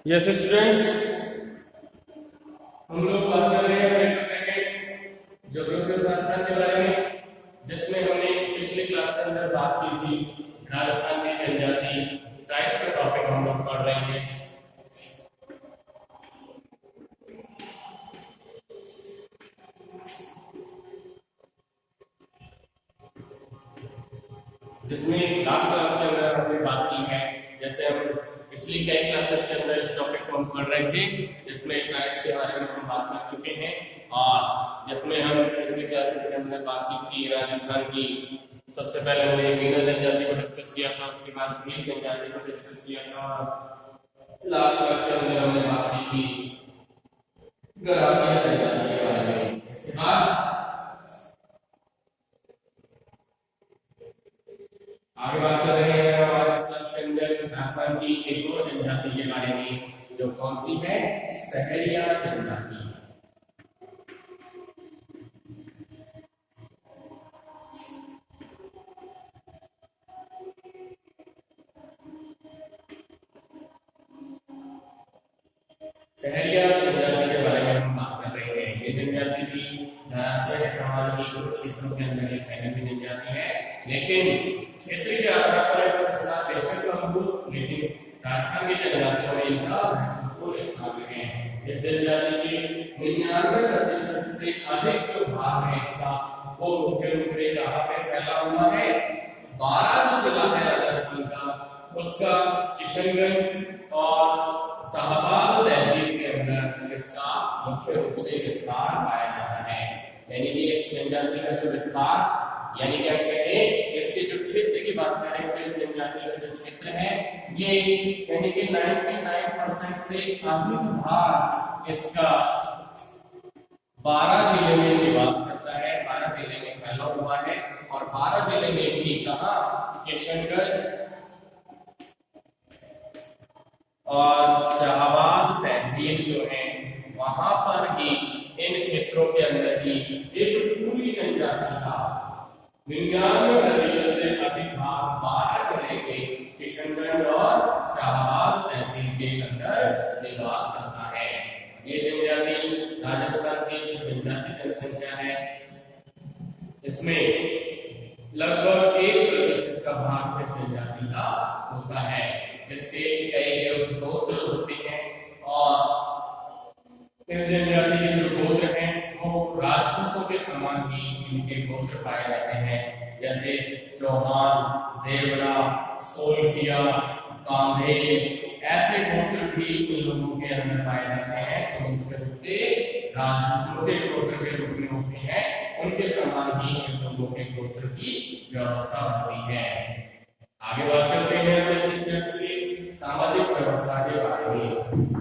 Yes students, हम लोग बात कर रहे हैं सेकंड ज्योग्राफी और राजस्थान के बारे में, जिसमें हमने पिछले क्लास के अंदर बात की थी राजस्थान की जनजाति ट्राइब्स का टॉपिक हम लोग पढ़ रहे हैं। जिसमें लास्ट क्लास के अंदर हमने बात की है, जैसे हम पिछली कई क्लासेस के अंदर इस टॉपिक को हम पढ़ रहे थे, जिसमें ट्राइब्स के बारे में हम बात कर चुके हैं और जिसमें हम पिछली क्लासेस के अंदर बात की थी राजस्थान की। सबसे पहले हमने मीना जनजाति को डिस्कस किया था, उसके बाद भील जनजाति को डिस्कस किया था, लास्ट क्लास के अंदर हमने बात की थी गरासिया जनजाति के बारे में। इसके बाद आगे बात कर रहे हैं राजस्थान के अंदर राजस्थान की एक और जनजाति के बारे में, जो कौन सी है? सहरिया जनजाति। सहरिया जनजाति के बारे में हम बात कर रहे हैं। ये जनजाति भी से सवाल की कुछ क्षेत्रों के अंदर एक फैली हुई जनजाति है, लेकिन क्षेत्र के आधार पर थोड़ा बेशक कम हो, लेकिन राजस्थान की जनजातियों में इनका महत्वपूर्ण स्थान है। इस जनजाति के 99% से अधिक जो भाग है इसका, वो मुख्य रूप से कहाँ पे फैला हुआ है? 12 जो जिला है राजस्थान का, उसका किशनगंज और शाहबाद तहसील के अंदर इसका मुख्य रूप से विस्तार पाया जाता है। यानी कि इस जनजाति का जो विस्तार, यानी कि हम कहें इसके जो क्षेत्र की बात करें तो इस जनजाति का जो क्षेत्र है ये यानी कि 99% से अधिक भाग इसका 12 जिले में निवास करता है, 12 जिले में फैला हुआ है। और 12 जिले में भी कहाँ? किशनगंज और शाहबाद तहसील जो है वहां पर ही, इन क्षेत्रों के अंदर ही इस पूरी जनजाति का 99% से अधिक भाग 12 जिले के किशनगंज और शाहबाद तहसील के अंदर निवास करता है। ये जनजाति राजस्थान की जो जनजाति जनसंख्या है, इसमें लगभग 1% का भाग इस जनजाति का होता है, जिसके कई गोत्र होते हैं और इस जनजाति के जो गोत्र हैं वो राजपूतों के समान ही इनके गोत्र पाए जाते हैं, जैसे चौहान, देवरा, सोलकिया, कांधे, ऐसे गोत्र भी इन लोगों के अंदर पाए जाते हैं। तो मुख्य रूप से राजपूतों के गोत्र के रूप में होते हैं, उनके समान ही इन लोगों के गोत्र की व्यवस्था हुई है। आगे बात करते हैं सामाजिक व्यवस्था के बारे में।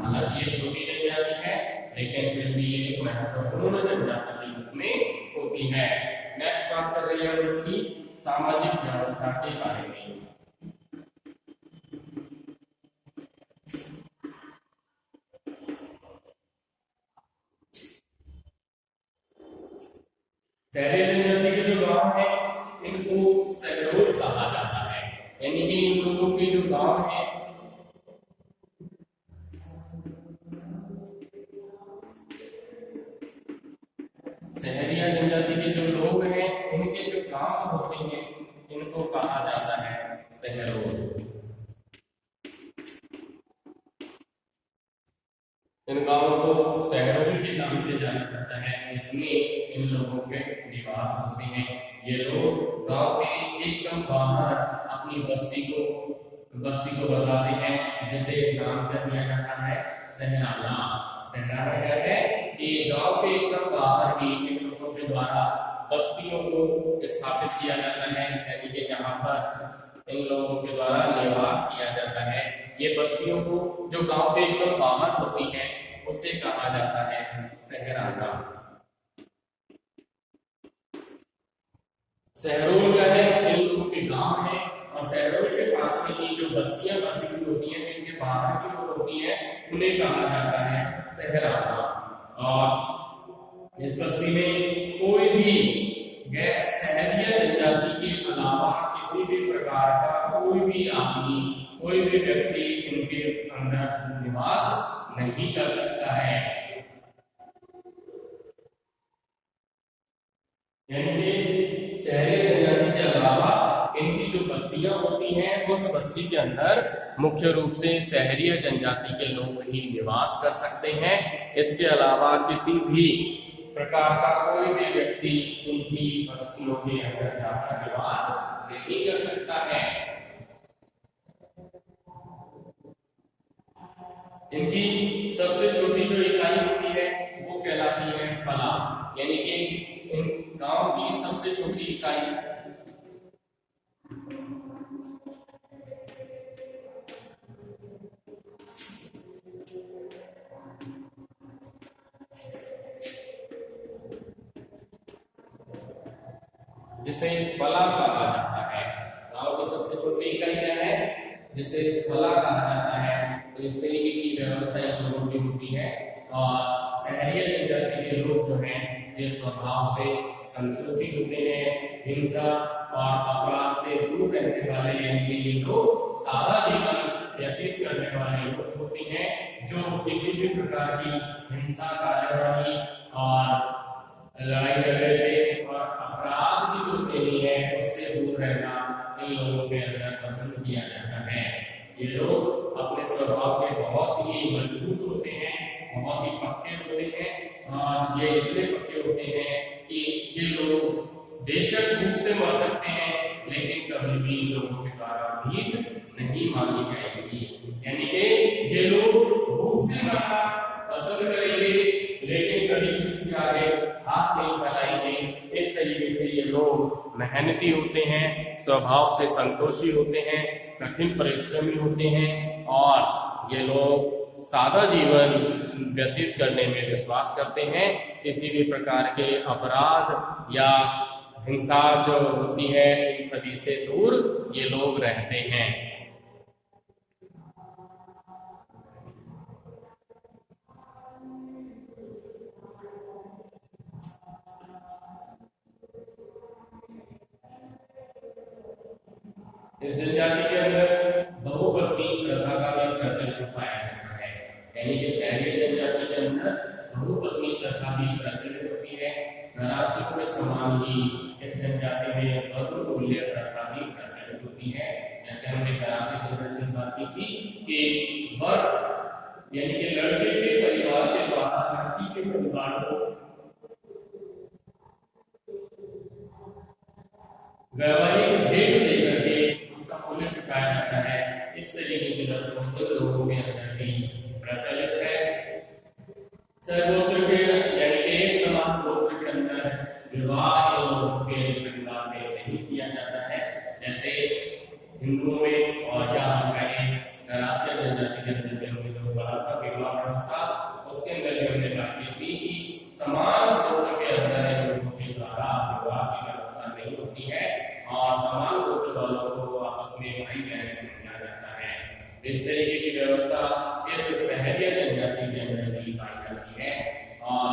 हालांकि ये छोटी जनजाति है, लेकिन फिर भी ये महत्वपूर्ण जनजाति के रूप में होती है। नेक्स्ट बात कर रही है इसकी सामाजिक व्यवस्था के बारे में। शहरी जनजाति के जो गांव है इनको सहरोल कहा जाता है, यानी कि इन लोगों के जो गांव है सहरिया जनजाति के जो लोग हैं उनके जो गांव होते हैं इनको कहा जाता है सहरोल। इन गांवों को सहरोल के नाम से जाना जाता है, जिसमें इन लोगों के निवास होते हैं। ये लोग गांव के एकदम बाहर अपनी बस्ती को बसाते हैं, जिसे नाम क्या दिया जाता है? सहराना। सहराना क्या है? कि गांव के एकदम बाहर ही इन लोगों के द्वारा बस्तियों को स्थापित किया जाता है, यानी कि जहां पर इन लोगों के द्वारा निवास किया जाता है। ये बस्तियों को जो गांव के एकदम बाहर होती है उसे कहा जाता है सहराना। सहरोल क्या है? इन लोगों के गांव है और सहरोल के पास में ही जो बस्तियां बसी हुई होती हैं, जिनके बाहर की ओर होती है, उन्हें कहा जाता है सहराना। और इस बस्ती में कोई भी गैर सहरिया जनजाति के अलावा किसी भी प्रकार का कोई भी आदमी, कोई भी व्यक्ति इनके अंदर निवास नहीं कर सकता है। यानी कि शहरी जनजाति के अलावा इनकी जो बस्तियां होती हैं उस बस्ती के अंदर मुख्य रूप से शहरी जनजाति के लोग ही निवास कर सकते हैं। इसके अलावा किसी भी प्रकार का कोई भी व्यक्ति उनकी बस्तियों के अंदर जाकर निवास नहीं कर सकता है। इनकी सबसे छोटी जो इकाई होती है वो कहलाती है फला, यानी कि इन गांव की सबसे छोटी इकाई जिसे फला कहा जाता है। गांव की सबसे छोटी इकाई क्या है? जिसे फला कहा जाता है। तो इस तरीके की व्यवस्था इन लोगों की होती है। और शहरी जनजाति के लोग जो हैं ये स्वभाव से संतोषी होते हैं, हिंसा और अपराध से दूर रहने वाले, यानी कि ये लोग सादा जीवन व्यतीत करने वाले लोग होते हैं, जो किसी भी प्रकार की हिंसा, कार्यवाही और लड़ाई झगड़े से और अपराध की जो श्रेणी है उससे दूर रहना इन लोगों के अंदर पसंद किया जाता है। ये लोग अपने स्वभाव के बहुत ही मजबूत होते हैं, बहुत ही पक्के होते हैं और ये इतने पक्के होते हैं कि ये लोग बेशक भूख से मर सकते हैं लेकिन कभी भी लोगों के द्वारा भीख नहीं मांगी जाएगी। यानी कि ये लोग भूख से मरना पसंद करेंगे लेकिन कभी किसी के आगे हाथ नहीं फैलाएंगे। इस तरीके से ये लोग मेहनती होते हैं, स्वभाव से संतोषी होते हैं, कठिन परिश्रमी होते हैं और ये लोग सादा जीवन व्यतीत करने में विश्वास करते हैं। किसी भी प्रकार के अपराध या हिंसा जो होती है इन सभी से दूर ये लोग रहते हैं। इस जनजाति के अंदर बहुपत्नी प्रथा का भी प्रचलन पाया जाता है। यानी कि शहरी जनजाति के अंदर बहुपत्नी प्रथा भी प्रचलित होती है। घराशियों के समान ही इस जनजाति में बहुमूल्य प्रथा भी प्रचलित होती है। जैसे हमने घराशी जनजाति की बात की थी कि वर यानी कि लड़के के परिवार के द्वारा लड़की के परिवार को वैवाहिक भेंट देकर के उसका मूल्य चुकाया जाता है। इस तरीके की रस्म लोगों के अंदर भी प्रचलित है। सर्वोत्तर के यानी कि एक समान गोत्र के अंदर विवाह लोगों के परिवार में नहीं किया जाता है। जैसे हिंदुओं में और या हम कहें घराशी जनजाति के अंदर में हमने जो पढ़ा था विवाह व्यवस्था, उसके अंदर भी हमने बात की थी कि समान गोत्र के अंदर लोगों के द्वारा विवाह की व्यवस्था नहीं होती है और समान गोत्र वालों को आपस में भाई बहन समझा जाता है। इस तरीके की व्यवस्था इस शहरी जनजाति के अंदर भी पाई जाती है। और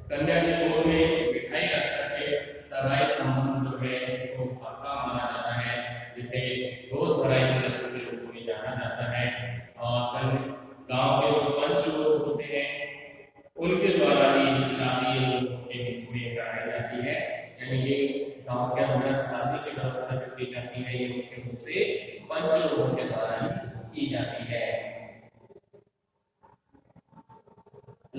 कन्या के गोद में मिठाई रख करके सगाई संबंध जो है इसको पक्का माना जाता है, जिसे गोद भराई की रस्म के रूप में जाना जाता है। और गांव के जो पंच लोग होते हैं उनके द्वारा ही शादी लोगों के बीच में कराई जाती है। यानी कि गांव के अंदर शादी की व्यवस्था जो की जाती है ये मुख्य रूप से पंच लोगों के द्वारा ही की जाती है।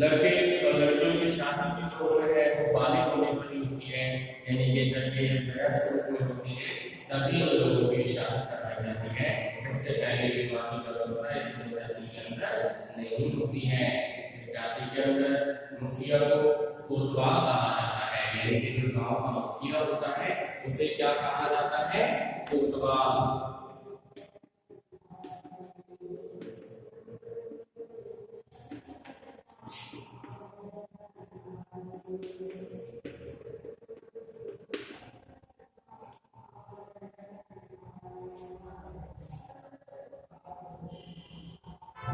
लड़के और लड़कियों की शादी की जो उम्र है वो बालिग होने पर ही होती है। यानी कि जब ये वयस्क रूप में होती है तभी उन लोगों की शादी कराई जाती है। इससे पहले विवाह की व्यवस्था इस जाति के अंदर नहीं होती है। इस जाति के अंदर मुखिया को कोतवाल कहा जाता है। यानी कि जो गांव का मुखिया होता है उसे क्या कहा जाता है? कोतवाल।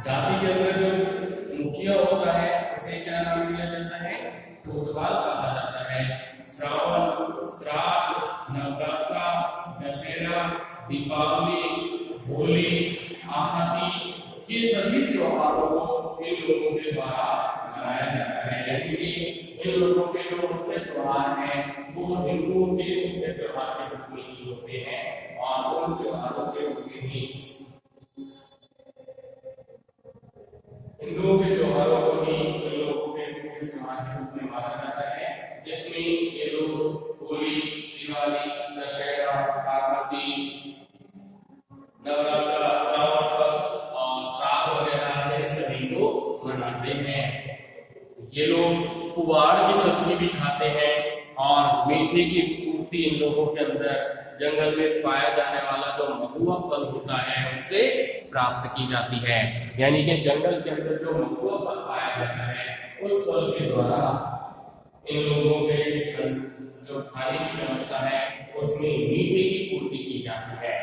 जाति के अंदर जो मुखिया होता है उसे क्या नाम दिया जाता है? कोतवाल कहा जाता है। श्रावण, श्राद्ध, नवरात्र दशहरा, दीपावली, होली, आदि ये सभी त्योहारों को इन लोगों के द्वारा मनाया जाता है। यानी कि इन लोगों के जो मुख्य त्योहार हैं वो हिंदुओं के मुख्य त्योहार के रूप में ही होते हैं और उन त्योहारों के रूप में ही हिंदुओं के त्योहारों को ही इन लोगों के मुख्य त्योहार के रूप में माना जाता है, जिसमें ये लोग होली, दिवाली, दशहरा, आदि, नवरात्र, श्रावण पक्ष और श्राद्ध वगैरह इन सभी को मनाते हैं। ये लोग कुवाड़ की सब्जी भी खाते हैं और मीठे की पूर्ति इन लोगों के अंदर जंगल में पाया जाने वाला जो महुआ फल होता है उससे प्राप्त की जाती है। यानी कि जंगल के अंदर जो महुआ फल पाया जाता है उस फल के द्वारा इन लोगों के जो खाने की व्यवस्था है उसमें मीठे की पूर्ति की जाती है।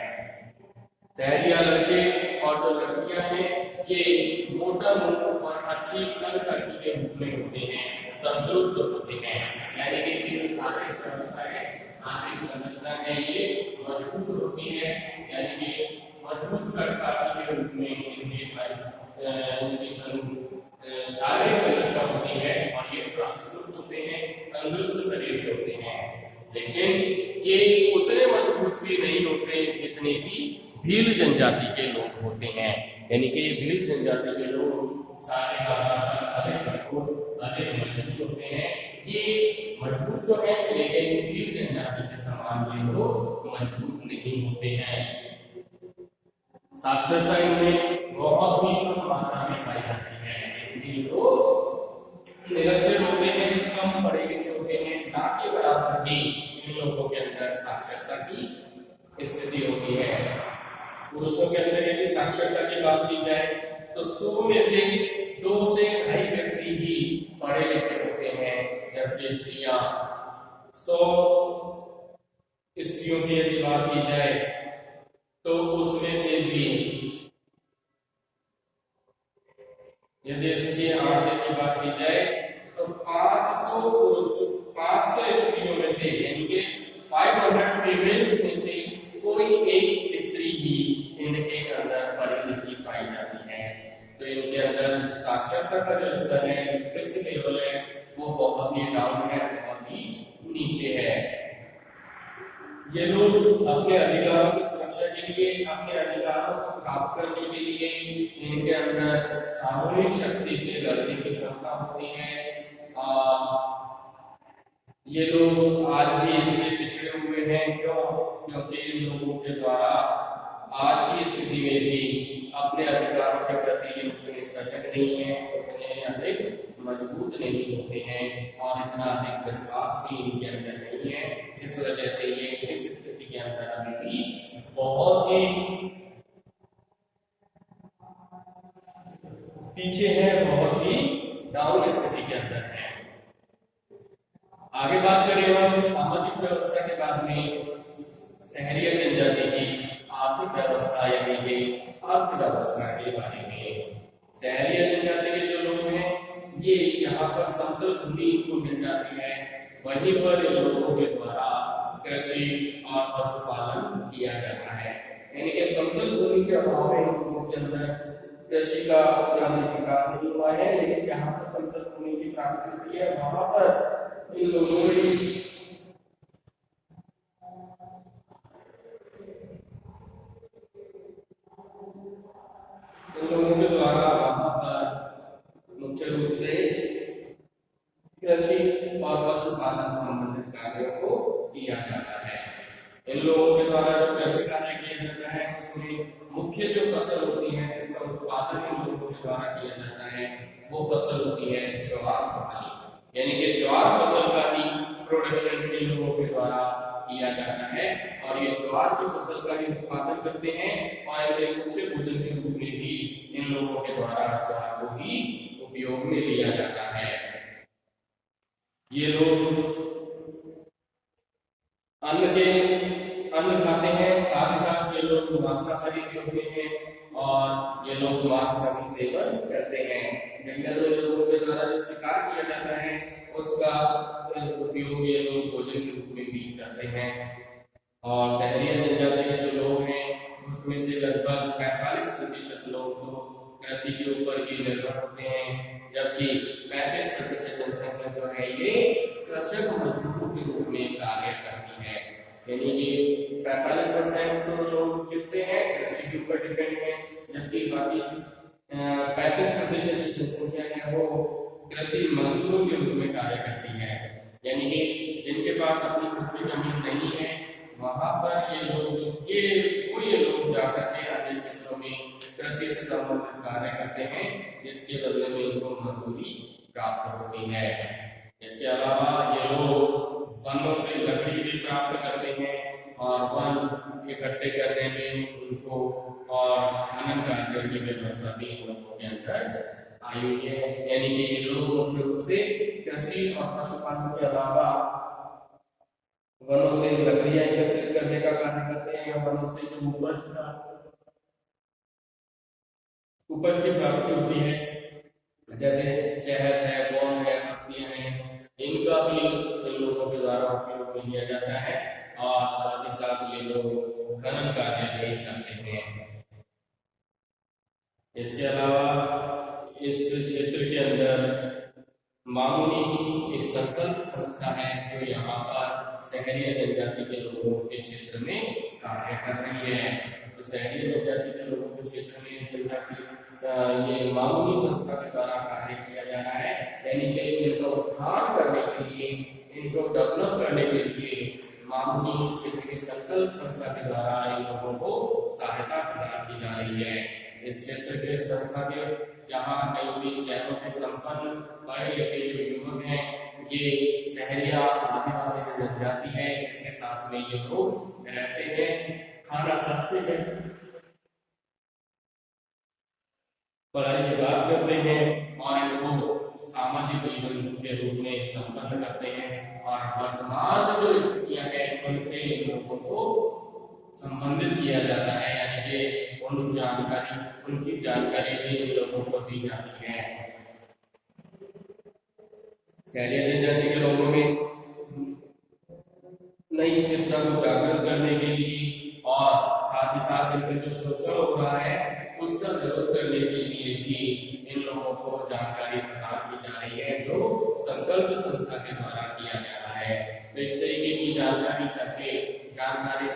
शहरिया लड़के और जो लड़कियां हैं ये मोटा मुंह और अच्छी कद-काठी के रूप में होते हैं, तंदुरुस्त होते हैं। यानी कि जो शारीरिक व्यवस्था है, शारीरिक संरचना है ये मजबूत होती है। यानी कि मजबूत कद-काठी के रूप में इनके शारीरिक संरचना होती है और ये हष्ट-पुष्ट होते हैं, तंदुरुस्त शरीर के होते हैं। लेकिन ये उतने मजबूत भी नहीं होते जितने की भील जनजाति के लोग होते हैं। यानी कि भील जनजाति के लोग सारे अधिक मजबूत होते हैं। ये मजबूत तो है लेकिन भील जनजाति के समान ये लोग मजबूत नहीं होते हैं। साक्षरता इनमें बहुत ही कम मात्रा में पाई जाती है। ये लोग निरक्षर होते हैं, कम पढ़े लिखे होते हैं, ना के बराबर ही इन लोगों के अंदर साक्षरता की स्थिति होती है। पुरुषों के अंदर यदि साक्षरता की बात की जाए तो 100 में से 2 से 2.5 व्यक्ति ही पढ़े लिखे होते हैं, जबकि स्त्रियां 100 स्त्रियों की यदि बात की जाए तो उसमें से भी यदि इसके आंकड़े की बात की जाए तो 500 स्त्रियों में से यानी कि 500 फीमेल्स में से कोई एक स्त्री ही इनके अंदर पढ़ी लिखी पाई जाती है। तो इनके अंदर साक्षरता का जो स्तर है, लिटरेसी लेवल है, वो बहुत ही डाउन है, बहुत ही नीचे है। ये लोग अपने अधिकारों की सुरक्षा के लिए, अपने अधिकारों को प्राप्त करने के लिए इनके अंदर सामूहिक शक्ति से लड़ने की क्षमता होती है। ये लोग आज भी इसलिए पिछड़े हुए हैं, क्यों? क्योंकि इन लोगों के द्वारा आज की स्थिति में भी अपने अधिकारों के प्रति उतने सजग नहीं है, उतने अधिक मजबूत नहीं होते हैं और इतना अधिक विश्वास भी इनके अंदर नहीं है। इस वजह से ये इस स्थिति के अंदर अभी भी बहुत ही पीछे है, बहुत ही डाउन स्थिति के अंदर है। आगे बात करें हम सामाजिक व्यवस्था के बाद में शहरी जनजाति की आर्थिक व्यवस्था यानी कि अर्थव्यवस्था के बारे में। शहरी जनजाति के जो लोग हैं ये जहाँ पर समतल भूमि इनको मिल जाती है वहीं पर इन लोगों के द्वारा कृषि और पशुपालन किया जाता है। यानी कि समतल भूमि के अभाव में इन लोगों के अंदर कृषि का विकास नहीं हुआ है, लेकिन जहाँ पर समतल भूमि की प्राप्ति हुई है वहां पर इन लोगों ने के द्वारा वहां पर मुख्य रूप से कृषि और पशुपालन संबंधित कार्यों को किया जाता है। इन लोगों के द्वारा जो कृषि कार्य किया जाता है उसमें मुख्य जो फसल होती है जिसका उत्पादन इन लोगों के द्वारा किया जाता है वो फसल होती है ज्वार फसल। यानी कि ज्वार फसल का ही प्रोडक्शन इन लोगों के द्वारा किया जाता है और ये ज्वार की फसल का ही उत्पादन करते हैं और इनके मुख्य भोजन के रूप में भी इन लोगों के द्वारा ज्वार को ही उपयोग में लिया जाता है। ये लोग अन्न खाते हैं, साथ ही साथ ये लोग मांसाहारी भी होते हैं और ये लोग मांस का भी सेवन करते हैं। जंगल में लोगों के द्वारा जो शिकार किया जाता है उसका उपयोग ये लोग भोजन के रूप में भी करते हैं। और शहरी जनजाति के जो लोग हैं उसमें से लगभग 45% लोग तो कृषि के ऊपर ही निर्भर होते हैं, जबकि 35% जनसंख्या जो है ये कृषक मजदूरों के रूप में कार्य करती है। यानी कि 45% तो लोग किससे हैं, कृषि के ऊपर डिपेंड है, जबकि बाकी 35% की जनसंख्या है वो कृषि मजदूरों के रूप में कार्य करती है। यानी कि जिनके पास अपनी खुद की जमीन नहीं है वहां पर ये लोग जाकर के अन्य क्षेत्रों में कृषि से संबंधित कार्य करते हैं, जिसके बदले में इनको मजदूरी प्राप्त होती है। इसके अलावा ये लोग वनों से लकड़ी भी प्राप्त करते हैं और वन इकट्ठे करने में उनको और खनन करने की व्यवस्था भी इन लोगों के अंदर आई हुई है। यानी कि ये लोग मुख्य रूप से कृषि और पशुपालन के अलावा वनों से लकड़ियां एकत्रित करने का कार्य करते हैं, वनों से जो उपज की प्राप्ति होती है, जैसे शहद है, गोंद है, पत्तियां हैं, इनका भी इन लोगों के द्वारा उपयोग में लिया जाता है और साथ ही साथ ये लोग खनन कार्य भी करते हैं। इसके अलावा इस क्षेत्र के अंदर मामुनी की एक संकल्प संस्था है जो यहाँ पर शहरी जनजाति के लोगों के क्षेत्र में कार्य कर रही है। तो शहरी जनजाति के लोगों के क्षेत्र में ये मामुनी संस्था के द्वारा कार्य किया जा रहा है। यानी कि इनको उद्धार करने के लिए, इनको डेवलप करने के लिए मामुनी क्षेत्र की संकल्प संस्था के द्वारा इन लोगों को सहायता प्रदान की जा रही है। इस क्षेत्र के संस्था के जहाँ कहीं भी शहरों के संपन्न पढ़े लिखे जो युवक हैं, ये शहरिया आदिवासी जनजाति है, इसके साथ में ये लोग रहते हैं, खाना खाते हैं, पढ़ाई की बात करते हैं और इनको सामाजिक जीवन के रूप में संपन्न करते हैं। और वर्तमान जो स्थितियां हैं उनसे इन लोगों को संबंधित किया जाता है, यानी कि उनकी जानकारी भी इन लोगों को दी जाती है। शहरी जनजाति के लोगों में नई क्षेत्र को जागृत करने के लिए और साथ ही साथ इनमें जो शोषण हो रहा है उसका विरोध करने के लिए भी इन लोगों को जानकारी प्रदान की जा रही है, जो संकल्प संस्था के द्वारा किया जा रहा है। तो इस तरीके की जानकारी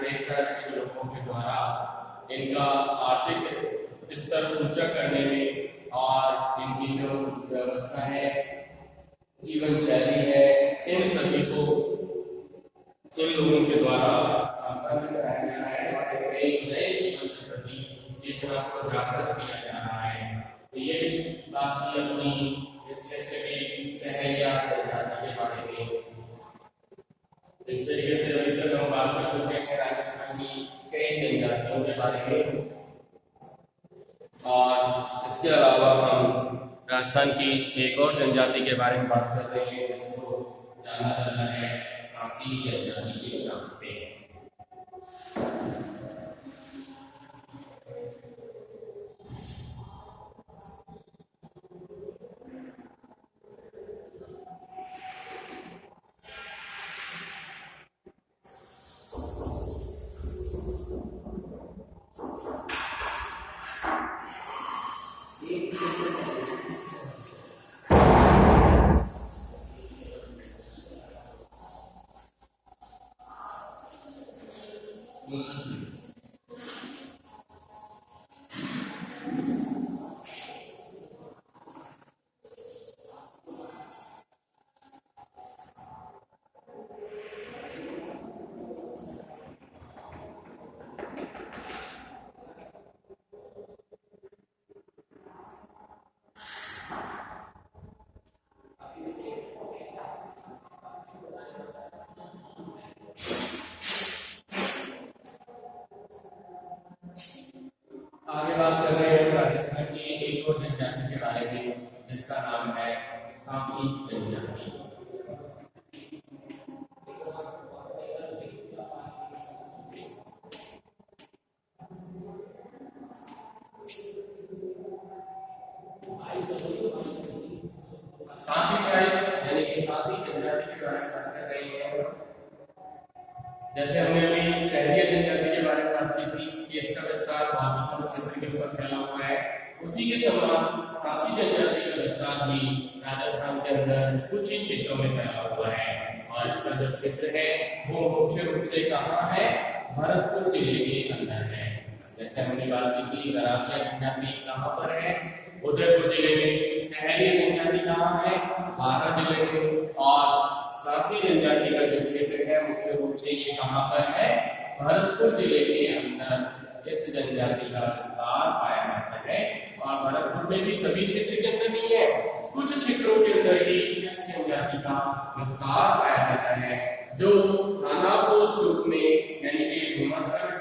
देकर इन लोगों के द्वारा इनका आर्थिक स्तर ऊंचा करने में और इनकी जो व्यवस्था है, जीवन शैली है, इन सभी को इन लोगों के द्वारा संपन्न कराया जा रहा है और एक नए जीवन के प्रति चेतना को जागृत किया जा रहा है। तो ये बात की अपनी इस क्षेत्र की शहरिया जनजाति के बारे में। इस तरीके से अभी तक हम बात कर चुके हैं राजस्थान की कई जनजातियों के बारे में और इसके अलावा हम राजस्थान की एक और जनजाति के बारे में बात कर रहे हैं जिसको जाना जाता है सासी जनजाति के नाम से। आगे बात कर रहे हैं राजस्थान की एक और जनजाति के बारे में जिसका नाम है सासी जनजाति। सासी ट्राइब यानी कि सासी जनजाति के बारे में बात कर रहे हैं। जैसे हमने अभी क्षेत्र के ऊपर फैला हुआ है। उसी के समान सासी जनजाति का विस्तार भी राजस्थान के अंदर कुछ ही क्षेत्रों में फैला हुआ है और इसका जो क्षेत्र है वो मुख्य रूप से कहाँ है, भरतपुर जिले के अंदर है। जैसे हमने बात की थी गरासिया जनजाति कहाँ पर है, उदयपुर जिले में। सहरिया जनजाति कहाँ है, बारा जिले में। और सासी जनजाति का जो क्षेत्र है मुख्य रूप से ये कहाँ पर है, भरतपुर जिले के अंदर इस जनजाति का विस्तार पाया जाता है। और भरतपुर में भी सभी क्षेत्र के अंदर नहीं है, कुछ क्षेत्रों के अंदर ही इस जनजाति का विस्तार पाया जाता है, जो खानापोश रूप में यानी कि घुमक्कड़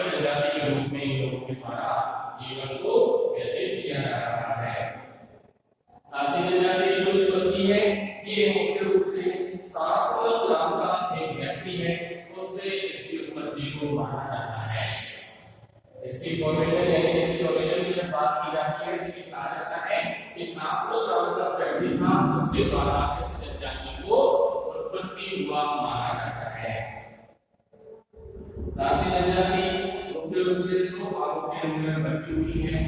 जनजाति के रूप में इन लोगों के द्वारा जीवन को व्यतीत किया जा रहा है। सासी जनजाति की जो उत्पत्ति है ये मुख्य रूप से सासवल नाम का एक व्यक्ति है, उससे इसकी उत्पत्ति को माना जाता है। इसकी फॉर्मेशन यानी कि इसकी ओरिजिन की जब बात की जाती है तो ये कहा जाता है कि सासवल नाम का व्यक्ति था, उसके द्वारा इस जनजाति को उत्पत्ति हुआ माना जाता है। सासी जनजाति मुख्य रूप से दो भागों के अंदर बटी हुई है।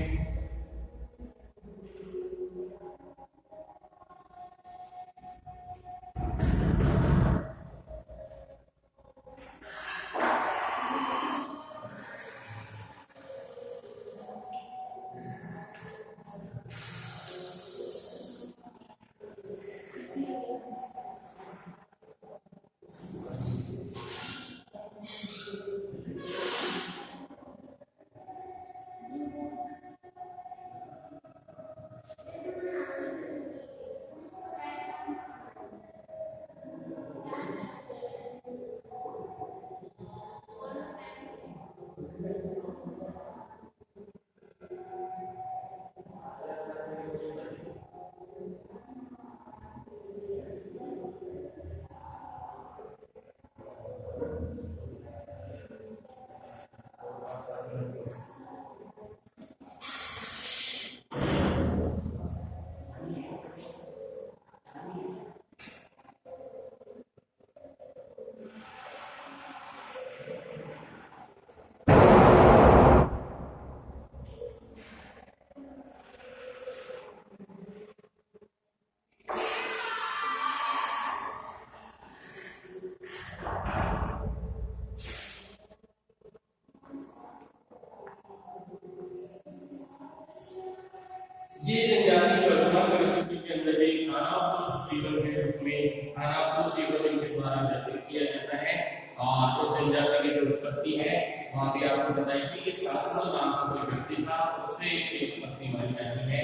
ये जनजाति वर्तमान परिस्थिति के अंदर एक खानापोश जीवन के रूप में खानापोश जीवन इनके द्वारा व्यतीत किया जाता है। और इस जनजाति की जो उत्पत्ति है वहां भी आपको बताई थी कि सासवल नाम का कोई व्यक्ति था, उससे इसकी उत्पत्ति मानी जाती है।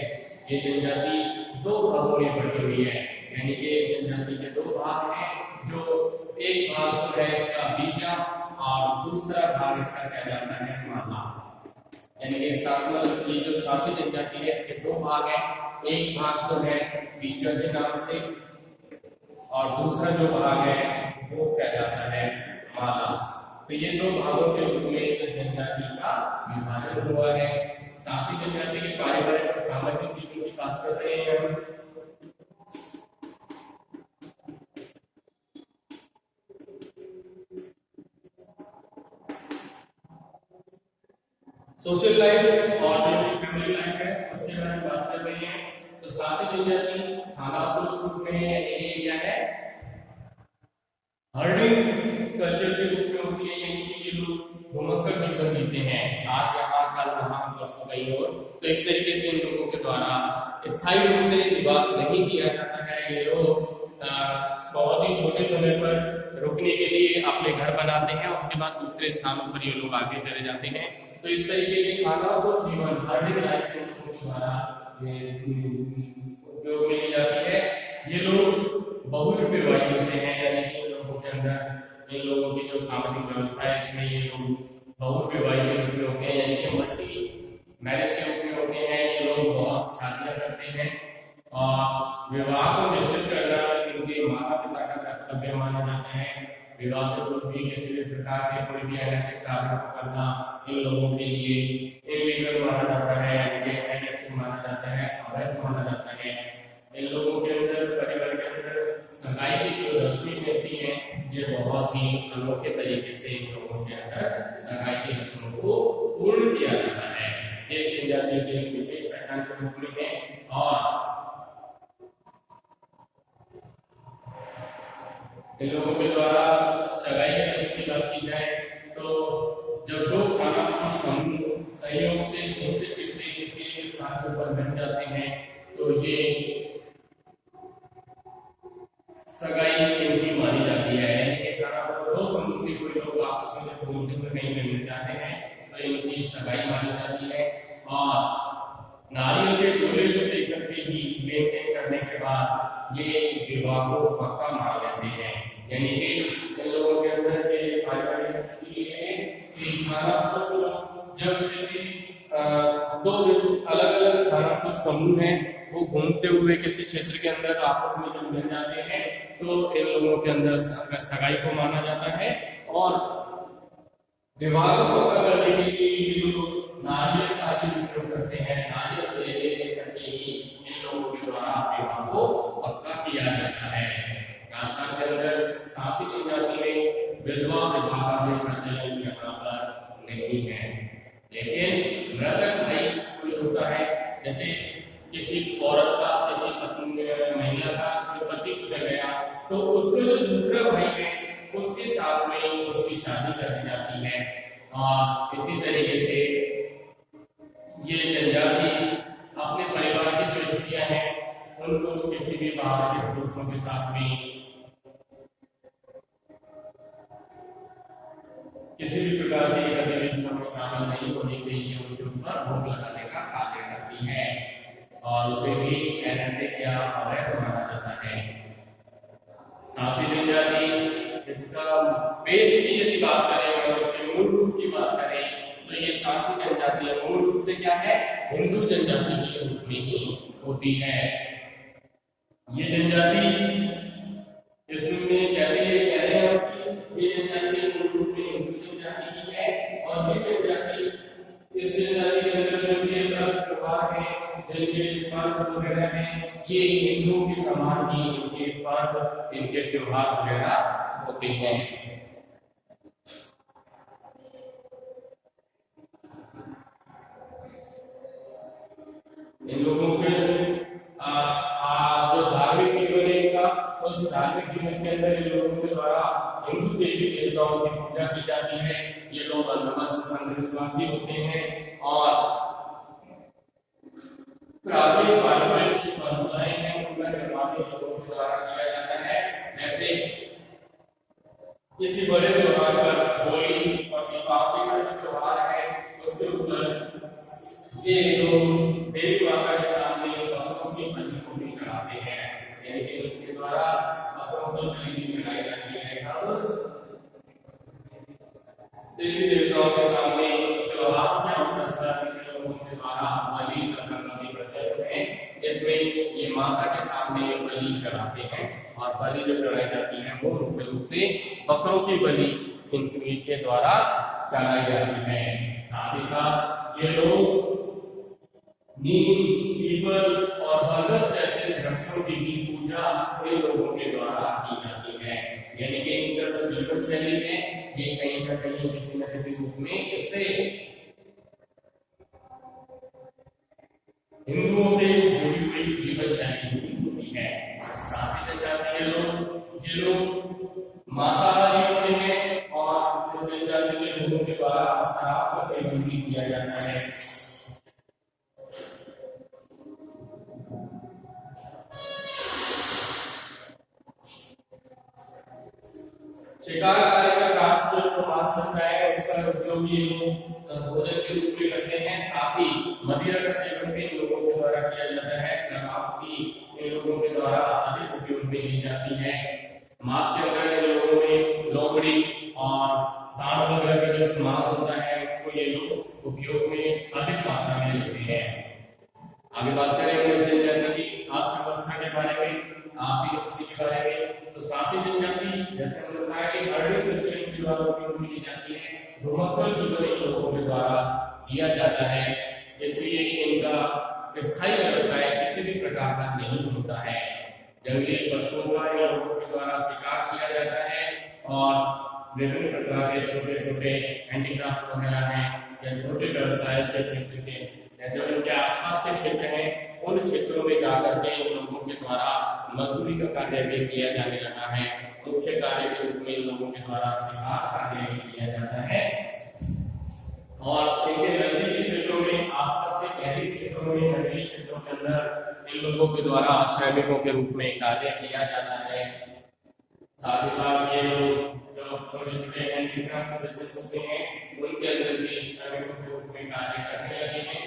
ये जनजाति दो भागों में बटी हुई है, यानी कि इस जनजाति के दो भाग हैं, जो एक भाग तो है इसका बीजा और दूसरा भाग इसका कहलाता है माला। यानी कि सासवल ये जो सासी जनजाति है इसके दो भाग हैं, एक भाग तो है बीजा के नाम से और दूसरा जो भाग है वो कहलाता है माला। तो ये दो भागों के रूप में इस जनजाति का विभाजन हुआ है। सासी जनजाति के पारिवारिक और सामाजिक जीवन की बात कर रहे हैं हम। सोशल लाइफ और जो फैमिली लाइफ है उसके बारे में बात कर रहे हैं। तो सासी जनजाति खानापोश रूप में है, यानी क्या है, हर्डिंग कल्चर के रूप में होती है, यानी कि ये लोग घुमक्कड़ जीवन जीते हैं, आज यहाँ कल वहाँ परसों कहीं और। तो इस तरीके से इन लोगों के द्वारा स्थायी रूप से निवास नहीं किया जाता है। ये लोग बहुत ही छोटे समय पर रुकने के लिए अपने घर बनाते हैं, उसके बाद दूसरे स्थानों पर ये लोग आगे चले जाते हैं। तो इस तरीके के खानापोश जीवन हर्डिंग लाइफ के लोगों के द्वारा उपयोग में ली जाती है। ये लोग बहुविवाही होते हैं, यानी कि इन लोगों के अंदर इन लोगों की जो सामाजिक व्यवस्था है इसमें ये लोग बहुविवाही के रूप में होते हैं, यानी कि मल्टी मैरिज के रूप में होते हैं। ये लोग बहुत शादियां करते हैं और विवाह को निश्चित करना इनके माता पिता का कर्तव्य माना जाता है। विवाह से पूर्व भी किसी भी प्रकार के कोई भी अनैतिक कार्य करना इन लोगों के लिए इलीगल माना जाता है, अनैतिक माना जाता है, अवैध माना जाता है। इन लोगों के अंदर परिवार के अंदर सगाई की जो रस्में होती हैं ये बहुत ही अनोखे तरीके से इन लोगों के अंदर सगाई की रस्मों को पूर्ण किया जाता है। ये इस जनजाति की एक विशेष पहचान के रूप में है। और इन लोगों के द्वारा सगाई की रस्म की बात की जाए तो जब दो खाना को सहयोग से घूमते फिरते किसी एक स्थान के ऊपर बन जाते हैं तो ये सगाई इनकी मानी जाती है। यानी कि खाना को दो समूह के कोई लोग आपस में जब घूमते हुए कहीं पे मिल जाते हैं तो इनकी सगाई मानी जाती है। और नारियल के डोले को लेकर के ही लेन देन करने के बाद ये विवाह को पक्का मान लेते हैं। यानी कि इन लोगों के अंदर के पारिवारिक स्थिति है कि खाना को जब किसी दो अलग अलग खाना को समूह है वो घूमते हुए किसी क्षेत्र के अंदर आपस में जब मिल जाते हैं तो इन लोगों के अंदर सगाई को माना जाता है। और विवाह को पक्का करने के लिए लोग नारियल का ही उपयोग करते हैं। नारियल ले करके ही इन लोगों के द्वारा विवाह को पक्का किया जाता है। राजस्थान के अंदर सासी जनजाति में विधवा विवाह का भी प्रचलन यहाँ पर नहीं है। लेकिन मृतक भाई कोई होता है, जैसे किसी औरत का किसी महिला का कोई पति गुजर गया तो उसका जो दूसरा भाई है उसके साथ में उसकी शादी कर दी जाती है। और इसी तरीके से ये जनजाति अपने परिवार की जो स्त्रियां हैं उनको किसी भी बाहर के पुरुषों के साथ में किसी भी प्रकार की गतिविधियों में शामिल नहीं होने के लिए उनके ऊपर रोक लगाने का कार्य करती है और उसे भी अनैतिक या अवैध माना जाता है। सासी जनजाति इसका बेस की यदि बात करें और इसके मूल रूप की बात करें तो ये सासी जनजाति मूल रूप से क्या है, हिंदू जनजाति के रूप में ही होती है। ये जनजाति इसमें जैसे ये कह रहे हैं कि ये जनजाति मूल रूप में हिंदू जनजाति की है और ये जनजाति इस जनजाति के अंदर जो इनके त्योहार है, जिनके पर्व वगैरह हैं, ये हिंदुओं के समान ही इनके पर्व इनके त्योहार वगैरह होते हैं। इन लोगों के जो धार्मिक जीवन है इनका, उस धार्मिक जीवन के अंदर इन लोगों के द्वारा हिंदू देवी देवताओं की पूजा की जाती है। ये लोग अंधविश्वासी होते हैं और प्राचीन पारंपरिक जो परंपराएं हैं उनका निर्माण लोगों के द्वारा किया जाता है। जैसे किसी बड़े त्योहार पर होली और दीपावली का जो त्योहार है उसके ऊपर ये लोग देवी माता के सामने बकरों की बलि को भी चढ़ाते हैं। यानी कि उनके द्वारा बकरों की बलि भी चढ़ाई जाती है। देवी देवताओं के सामने त्योहार के अवसर पर लोगों के द्वारा बलि प्रथा का भी प्रचलन है, जिसमें ये माता के सामने बलि चढ़ाते हैं और बलि जो चढ़ाई जाती है वो मुख्य रूप से बकरों की बलि इनके द्वारा चढ़ाई जाती है। साथ ही साथ ये लोग नीम, पीपल और बरगद जैसे वृक्षों की भी पूजा इन लोगों के द्वारा की जाती है। यानी कि इनका जो जीवन शैली है ये कहीं ना कहीं किसी न किसी रूप में इससे हिंदुओं से जुड़ी हुई जीवन शैली होती है। सासी जनजाति के लोग मांसाहारी होते हैं और इस जनजाति के लोगों के द्वारा शराब का सेवन भी किया जाता है। शिकार कार्य का कार्य जो मांस बनता है उसका उपयोग ये लोग भोजन के रूप में करते हैं। साथ ही मदिरा का सेवन भी इन लोगों के द्वारा किया जाता है। शराब भी इन लोगों के द्वारा अधिक उपयोग में ली जाती है। मांस के अंदर इन लोगों में लोमड़ी और सांड वगैरह का जो मांस होता है उसको ये लोग उपयोग में अधिक मात्रा में लेते हैं। आगे बात करें इस जनजाति की अर्थव्यवस्था के बारे में, आर्थिक स्थिति के बारे में। तो सासी जनजाति जैसे हमने बताया कि हर्डिंग कल्चर के द्वारा उपयोग में ली जाती है। भूमध्य जीवन इन लोगों के द्वारा जिया जाता है, इसलिए इनका स्थायी व्यवसाय किसी भी प्रकार का नहीं होता है। जंगली पशुओं का इन लोगों के द्वारा शिकार किया जाता है और विभिन्न प्रकार के छोटे छोटे हैंडीक्राफ्ट वगैरह हैं या छोटे व्यवसाय के क्षेत्र के या जो इनके आसपास के क्षेत्र हैं उन क्षेत्रों में जाकर के इन लोगों के द्वारा मजदूरी का कार्य भी किया जाने लगा है। मुख्य कार्य के रूप में इन लोगों के द्वारा शिकार कार्य भी किया जाता है और इनके नजदीकी क्षेत्रों में आसपास के शहरी क्षेत्रों में नगरीय क्षेत्रों के अंदर इन लोगों के द्वारा श्रमिकों के रूप में कार्य किया जाता है। साथ ही साथ ये लोग जो छोटे छोटे हैंडीक्राफ्ट बिजनेस होते हैं उनके अंदर भी श्रमिकों के रूप में कार्य करने लगे हैं।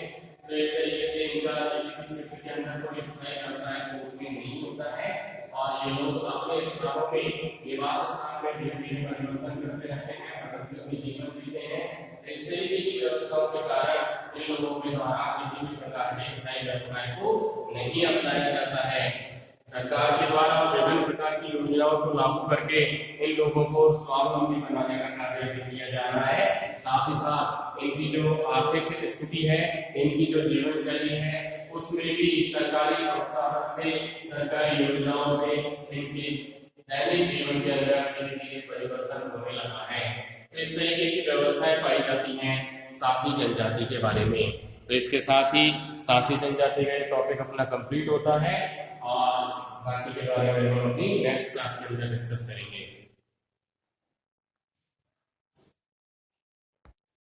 तो इस तरीके से इनका किसी भी क्षेत्र के अंदर कोई स्थायी व्यवसाय के रूप में नहीं होता है और ये लोग अपने स्थानों में निवास स्थान में धीरे धीरे परिवर्तन करते रहते हैं और अपनी जीवन जीते हैं। इस तरीके की व्यवस्थाओं के कारण इन लोगों के द्वारा किसी भी प्रकार के स्थायी व्यवसाय को नहीं अपनाया जाता है। सरकार के द्वारा विभिन्न प्रकार की योजनाओं को लागू करके इन लोगों को स्वावलंबी बनाने का कार्य भी किया जा रहा है। साथ ही साथ इनकी जो आर्थिक स्थिति है, इनकी जो जीवन शैली है, उसमें भी सरकारी प्रोत्साहन से, सरकारी योजनाओं से इनकी दैनिक जीवन के अंदर धीरे धीरे परिवर्तन होने लगा है। इस तरीके की व्यवस्थाएं पाई जाती हैं सासी जनजाति के बारे में। तो इसके साथ ही सासी जनजाति का टॉपिक अपना कंप्लीट होता है और बाकी के बारे में हम अपनी नेक्स्ट क्लास के अंदर डिस्कस करेंगे।